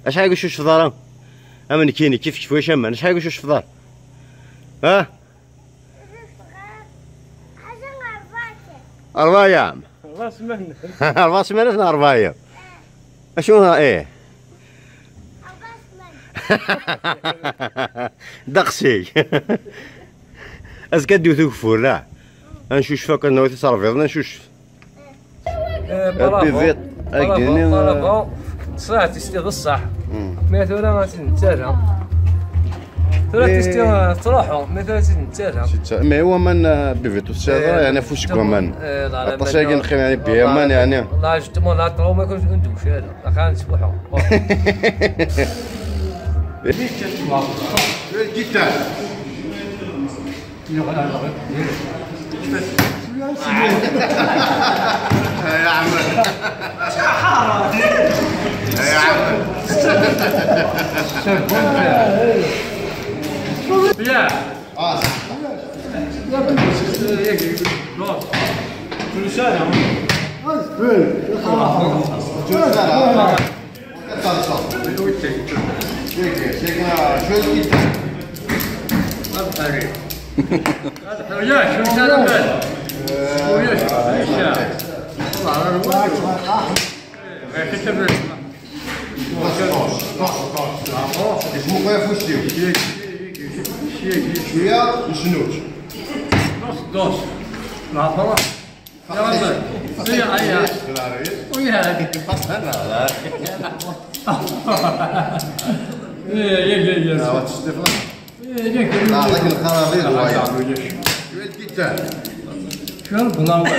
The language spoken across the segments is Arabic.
اش حاجه شوش في دارهم امن كيني كيف كيفاش امان اش حاجه شوش في دار ها أربعة أيام 4 سمانات 4 سمانات 4 أيام اشنو ايه دقسي اسكا ديو توقفوا لا نشوش فاك انه تصرفيضنا نشوش بيفيت طلبوا صراحة تستي بصح ما ثورة ما تنتاجا ثورة تستي تروحوا ما ثورة تنتاجا ما هو من بيفيت السيارة يعني فوش كمان الطشاقي نخيم يعني بيمان يعني والله جبت مون هاطرو ما كنتش ندوش هذا خلينا نسبحوا الكتاب يا عم حارة يا عم يا كل شارع شويه نشنوش دوس مع فرح يا ولد ويا عيال ويا هذيك انا يا هذاك الخرابيط ويا شويه الكتاب شو البناوي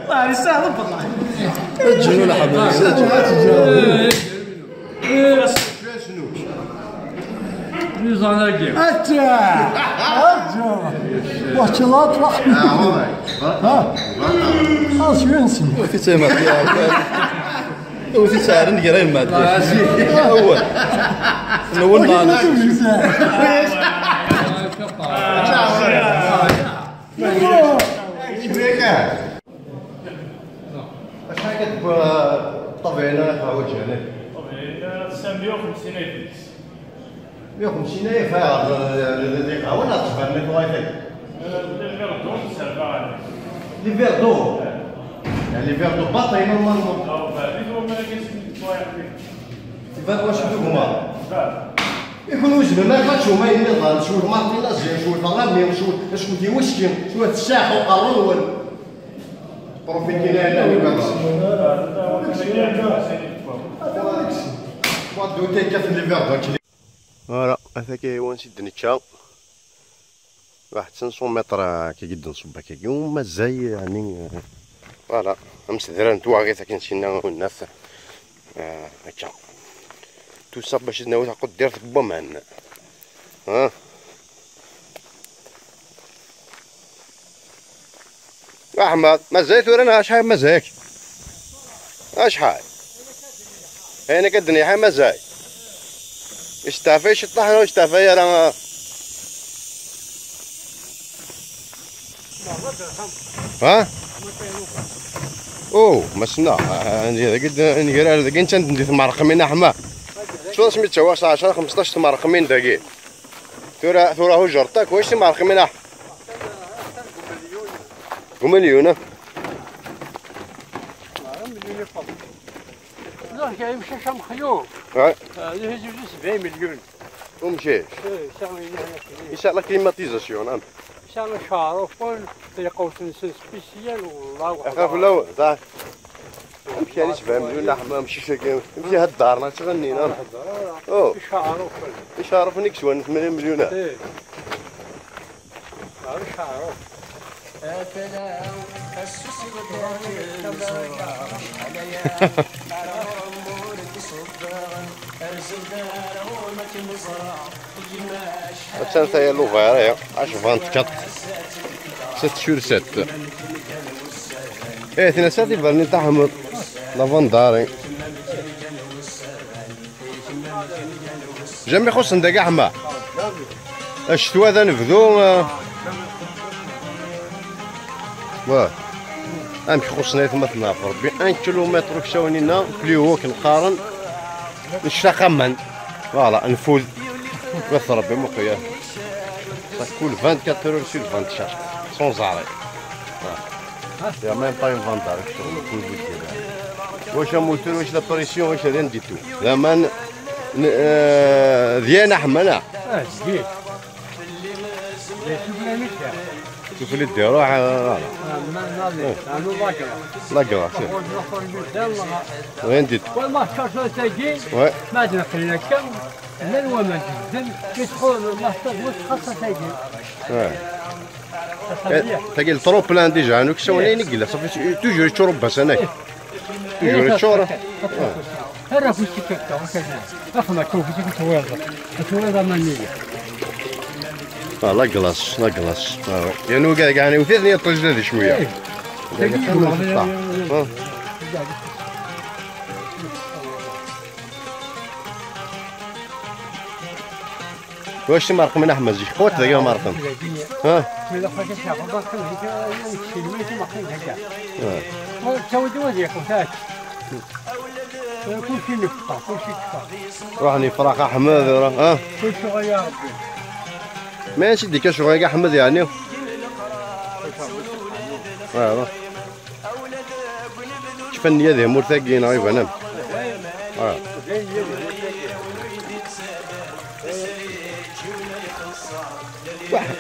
والله يسهل بالله الجنون حبيبي ميزانية وحشلات رحمة ها خلاص ينسي وفي تيمات وفي سعر نقرا المادة هو نقول نانس اش حاجة طبيعينا حوايج هنا طبيعي 150 ألف 150 ألف هذا قهوة تشبه من الوايفاي لي فير دو يعني لي فير دو باطي نورمالمون واش هما يكون وجبه ما كانش هما ينضل شويه مارتينا زين شويه طلامي شويه ديوشكين شويه الساحه وقالون بروفيتينا هنا ودو تيكا في لي فير فوالا هذا كيهوان سيد نيتشا واحد 500 متر كي قد نصب هكاكي ومازال يعني فوالا مسدران توا غير كنمشينا وناف هكا توصب باش تناوي تعقد دير في البومان ها احمد مازال ثورنا شحال مازالك اشحال انا كدني حال مازال اشتافيش الطحن واشتافي راه ها اوه مسنا عندي قد نقرا داكي انت ندير تمرقمين احمد شنو سميتها واش 10 15 تمرقمين داكي ثورة هو جرتك واش تمرقمين احمد مليون لا كاين مشى شام خيوط هذه 70 مليون ومشيش ان شاء الله كليماتيزاسيون ان شاء الله شهر وفون طريقه سنسن سبيسيال والله اخاف الاول صح مشي على 70 مليون لا ما مشيش مشي هاد دارنا تغنينا او شهر وفون شهر فنيك شوان 8 مليونات شهر مثلا تاهي لوفيريا 24 6 شهور 6 ايه ثنا ساتي بالني تاعهم لافنداري جامي خصن داك احمد الشتوى ذا نبذو واه امشي خصنا ثمثنا في ربي 1 كيلومتر كشاونينا بلي هو كنقارن نشتاق من فوالا نفوز بس ربي مخيا كل 24 heures sur 24 sans arrêt يا ميم با اون فانتار الشغل كل بيت واش الموتور واش لا بريسيون واش ريان دي تو زمان ديانا حمانا زين شوف اللي ديرو لا وين ديت والله شرطة تجي ما ادري خلينا كم لا الومن جدا يدخل الله خاصة تجي تاقي الطروب بلان ديجا انا كشاوني نقلا صافي توجور تشرب بس انا توجور تشرب هذا كل شيء كذا وكذا اخنا كوفي تويضا منيه لا كلاص يعني كاع وثاني الطجل هذه شويه واش تمارق من احمد زيك قوت ذاك مارقم ها كل شيء نفقه كل شيء كفا روحني فراق احمد ها كل شيء يا ربي ماشي ديك شغل احمد يعني شوف النية ذي مرتقين غير بنام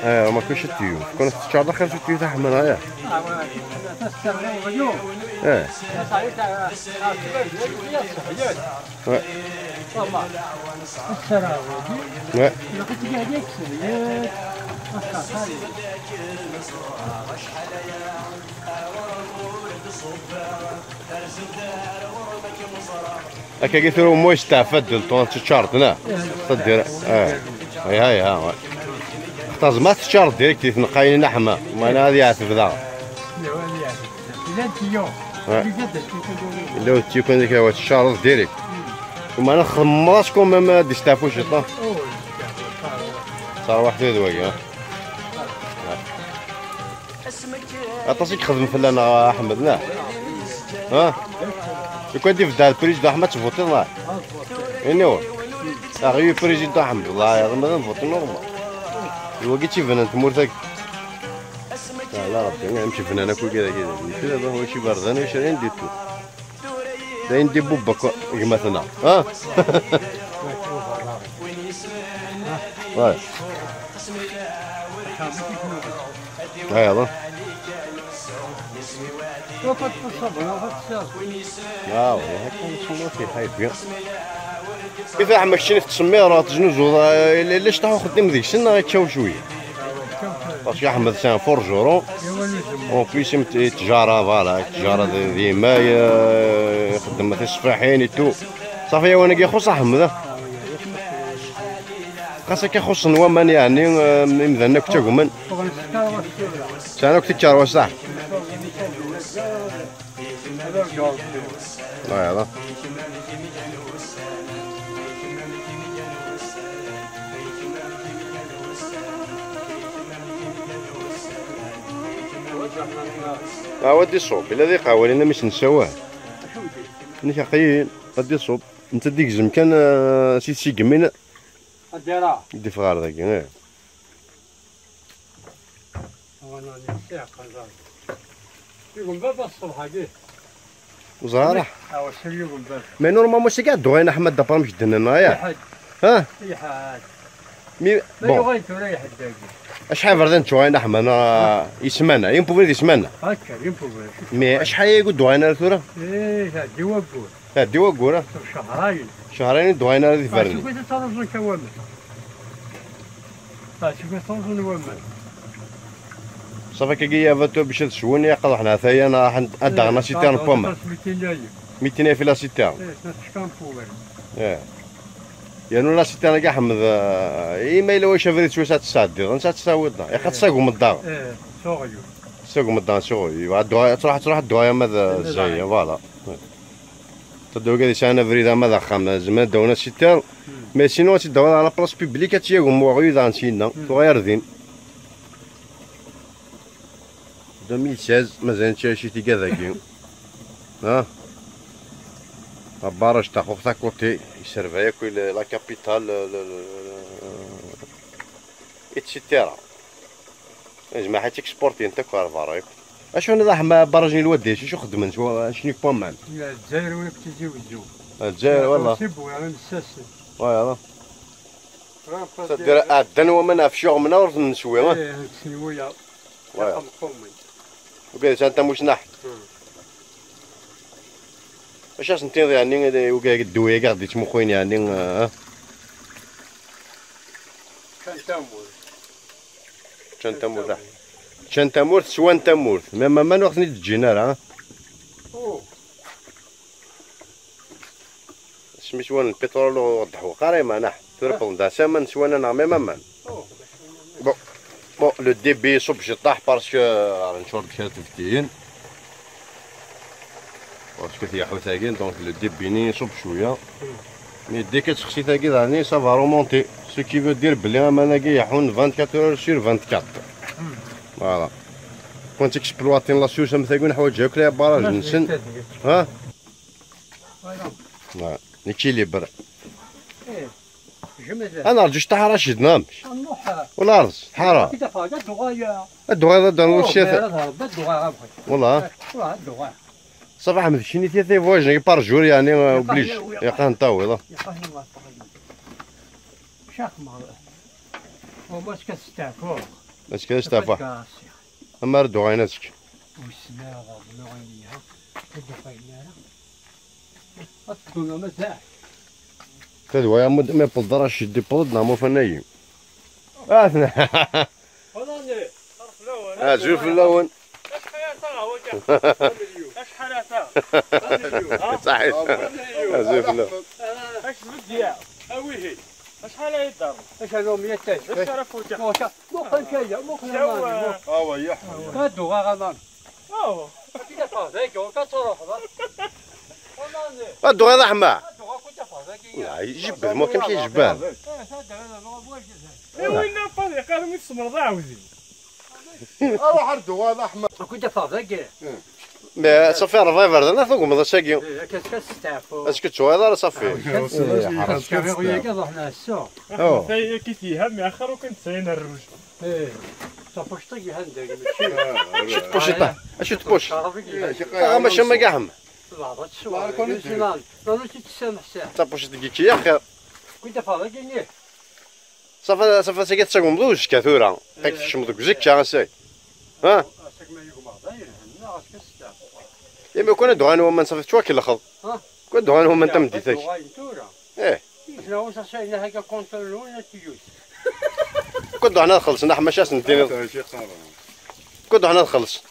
ما كنتش التيو كنت تشعر دخل في التيو تاع احمد هيا هكا كيثيروا مويش تاع فدل طون تشارت لا تدير هاي ها اختار ما تشارت ديريكت تنقاين لحمه ما انا هذه يعرف ذا لو تيكون ديك هو تشارت ديريكت وما انا خمراتكم ما ديستافوش طا صار واحد دوايا عطاسيك خدم فلانا احمد لا ها يكون دي في دار بريزيدون احمد تفوتي الله انو غير بريزيدون احمد الله ما نفوتي نورمال الوقيتي فنان تمورتك لا ربي نمشي فنان كل كذا دابا هو شي بردان واش راه نديتو داين دي بوبا مثلا ها واي يلا كيف عمك شنو تسمي راه تجنوز علاش طاحو خدام ديك السنه غيتشاو شويه باسكو احمد سان فورجورون اون بليس تجاره فوالا التجاره ديما يخدم مثلا السفاحين تو صافي وانا كيخص احمد خاصك كيخص نوامان يعني مذنا كنت من انا كنت تشاروا صح لا يلا ودي الصوب الا ذي قهوه لنا مش نسواه نيك قايل ودي الصوب انت ديك زمكان سي قمين الدرا دي فغار ذاك وانا نسيق هذا يقوم بابا الصبح كي وزهره شنو يقوم بابا مي نورمالمون سي كاع دوغين احمد دابا مش دنا ياك ها يحاد مي بون بغيت نريح الداكي شحال فردان دوغين احمد يسمعنا يمبوفي يسمعنا هكا يمبوفي مي شحال يقول دوغين ثورة هادي وقول هادي وقول شهرين دوغين هذه فردان شوف انت تنظن كوامل شوف تنظن وامل صافي كي فاتو باش تشوني يقضوا حنا ثايا انا ادغنا سيتان بوما 200 في لا سيتان يعني لا سيتان كاع حمد ايما الا واش فريت واش تسعدي انت تساويضنا يا تساقوا من الدار صغير تساقوا من الدار صغير تروح الدوايا ماذا زي فوالا تدو كذا سانا فريدا ماذا خام زعما دونا سيتان مي سينو تدور على بلاص بيبليك تياقوا موغيو دانسينا صغير ذين 2016 مازال شي تيكا ذاكي ها البارج تاع خوختا كوتي يسيرفا ياكل لا كابيتال اتسيتيرا جماعة تيكسبورتي انت كارفارايك اشو نضح مع براجين الودي شو خدمن شنو يكون معنا الجزائر وين كنت تزوجوا الجزائر والله سيبوا يعني مساسن واه تدير الدنوة منها في شغل من ورد نسوي ها ايه سنوية واه وقال انت مش نحت واش سنتي يعني وكا الدويه كاع ديت مخوين يعني كان تامور كان تامور سوان تامور ما ناخذني تجينا راه سميت وان البترول وضحوا قريما نح تربل دا سامن سوانا نعمي مامان بون لو ديبي صب شي طاح باسكو نشرب كاس تفتين باسكو تيحو ثاقين دونك لو ديبيني صب شويه مي دي كتسخسي ثاقي ثاني سافا رومونتي سو كي فو دير بلي انا كي يحون 24 اور سور 24 فوالا كنت اكسبلواتين لا سوسه ثاقين حوايج هاكلا باراج نسن ها نيكيليبر انا رجعت تاع رشيد نامش ولا رز حاره الدغايه داروا شي والله صباح مشيني تي فواج بار جور يعني اوبليج يقان طاوي شاك مال وماش كتستعفو اش كتستعفو اما ردو عيناتك والسماء غادي عينيها كدفاينا اطلنا مزاح تدوى يا مد ما بلدرا شدي بلدنا مو فنايم والله زول في اللون اش حياتها اش حالاتها صحيح زول في اللون اش بدي اويهي اش حاله يدار اش هذو 100 اش عرفوا مو خنكايه مو خنكايه ويا كادو غامان كي تفاضيك وكتروح هادو غير حما لا يجبد ما كيمشي يجبد وين فاضي قالوا يسمر ضاوزي روح ردو هذا احمد كنت فاضي ما صافي رفايفر انا فوق ما ساكي كتستعفو اسكو تو هذا صافي كتستعفو رحنا السوق هي كيتيها مأخر وكنت ساين الروج صافوش طيح عندك شت بوش طاح اش تبوش ماشي ما كاع لا السؤال كون لا تسامح ساعه تبوش دقيقه يا اخي كنت فاضي كاين صافي ساكي تساقم دوش كثوره هاك تشمدك زكا ساي ها يا ما كون دوغان هما صافي تواكل الخض كون دوغان هما انت مديتك ايه شنو صاينا هكا كونترول تيوس كون دوغان نخلص نحن ماشي سنتين كون دوغان نخلص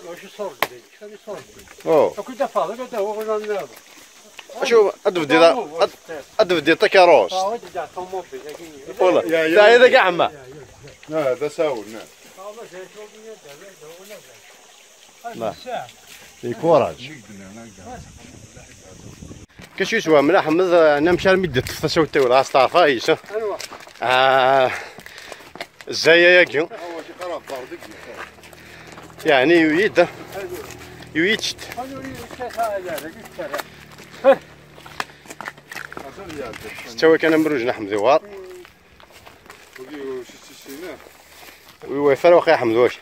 واش صور ديك شنو صور او كنت فاضي كنت هو غنلعب شو ادف دي تاكاروس والله لا هذا كاع عما لا هذا ساول نعم لا يكوراج كاش يسوى ملاح حمد انا مشى المده تفسوتي ولا استعرفها ايش الزايا ياكي يعني يويتشت استوى كان مروج نحمد دوار ويوفر واخا حمد واش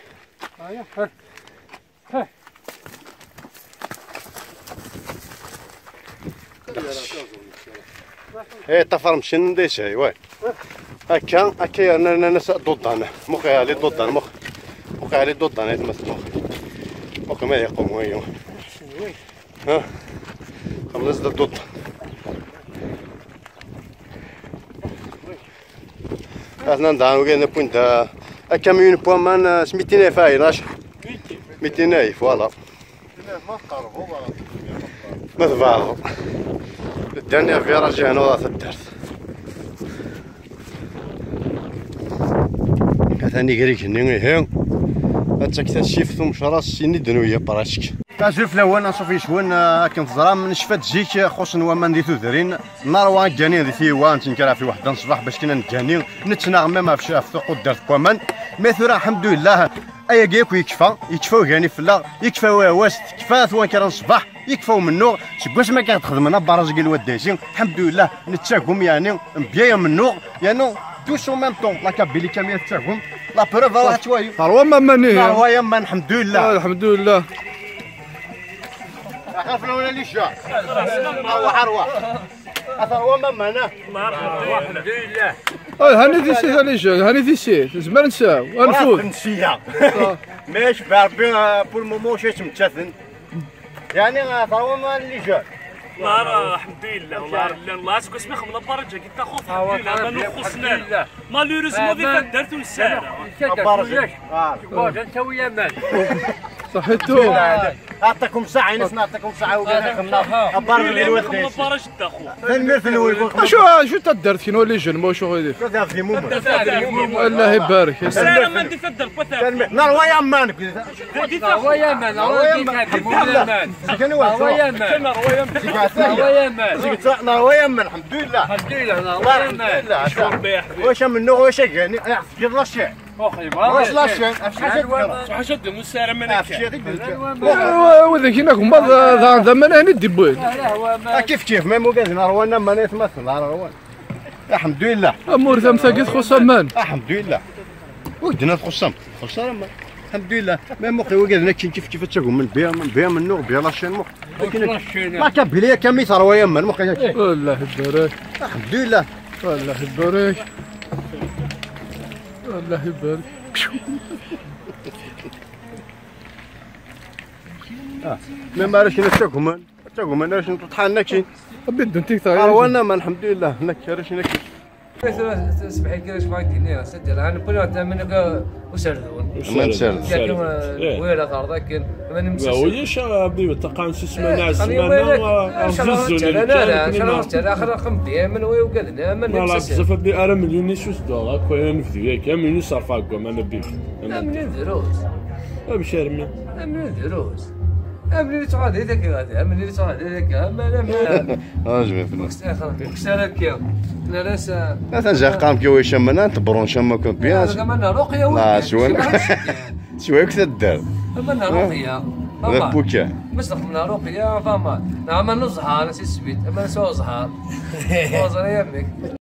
ايه طفر مشن ديش هاي وين هكا انا ناس ضد انا مخي علي ضد انا مخي علي ضد انا مثل مخي ما يقوم وياه ها خلص ضد احنا ندعو كاين بوينت كاميون بوان مان سميتينا فايلاش 200 فوالا ما تبعضو الدنيا في رجع نوضة الدرس ثاني قريك هني هي تكتشف ثم شراس سيني دنويه براشك تاجر في الاول نصوفي شوان كنت زرا من شفات جيك خصن ومان دي ثوذرين نروان كاني دي ثيوان تنكرا في واحد الصباح باش كنا نكاني نتناغم ما في شاف ثقو دارت كومان مي ثورا الحمد لله ايا كيكو يكفاو يعني فلا يكفاو واست كفا ثوان كرا الصباح يكفاو منو شكواش ما كتخدمنا براج كيل وداشين الحمد لله نتشاكم يعني مبيا منو يعني توش او ميم طون لا كابيلي كامية تشاكم لا بروف واحد شويه ثروه ما ماني ثروه يما الحمد لله الحمد لله خافنا ولا اللي شاء عروه ثروه ما معنا الحمد لله. هاني دي سي هاني جا هاني دي سي زمان نساو غنفوت نسيه ماشي بربي بور مومون شي تمتثن يعني ثروه ما اللي جا والله الحمد لله والله الله اسكو اسمي خمنا برجه قلت اخو الحمد لله ما نخصنا مالوريزمون في درتو الساعه انت ويا مان صحيتو اعطيكم ساعه نعطيكم ساعه وقال خمنا ابار اللي خمنا برج اخو ثاني ثاني شو تدرت كي نولي جن مو شو غيدير كذا في مومن الله يبارك ساعه ما ندي تدر نروى يا مان ويا مان ويا مان ويا مان نروى يا مان الحمد لله الحمد لله واش منو واش يعني يلا شي واش لا شي واش هاد المساره ما وذاك هناك ذا من هنا ديبوين كيف ما مو قادر نروى ما يتمثل نروى الحمد لله امور ثم ثقيت خصها مان الحمد لله ودنا خصم ما الحمد لله ما مخي وقالنا كيف تشوفوا من بيا من نور بيا لاشين مخ ما كبلي كمي ثروه يما مخي الله يبارك الحمد لله الله يبارك الله يبارك ما عرفش نتشكم عرفش نطحنا كي بدو انت ثروه ما الحمد لله هناك عرفش ناكي سبحي كيفاش بغيت ديني سجل انا بنات منك وسردون ما نسال لكن ويلا طار لكن ما نمسك لا ويش ابي تقان سمعنا انا اخر رقم ديما وقالنا ما لا نمسك بزاف ابي ارا مليون شو صدوا كوين نفدي كامل صرف هكا ما نبيش من دروس باش ارمي من دروس امني تعاد هذاك هذا امني تعاد هذاك ما اجمل في النص كسرك لا لا تنجح قام كي ويش منا تبرون شما كون بيان كمان رقيه لا شويه كتدار كمان رقيه هذا بوكا مستخدمنا رقيه فما نعم نزهر نسيت سبيت اما نسوي زهر وزر يمك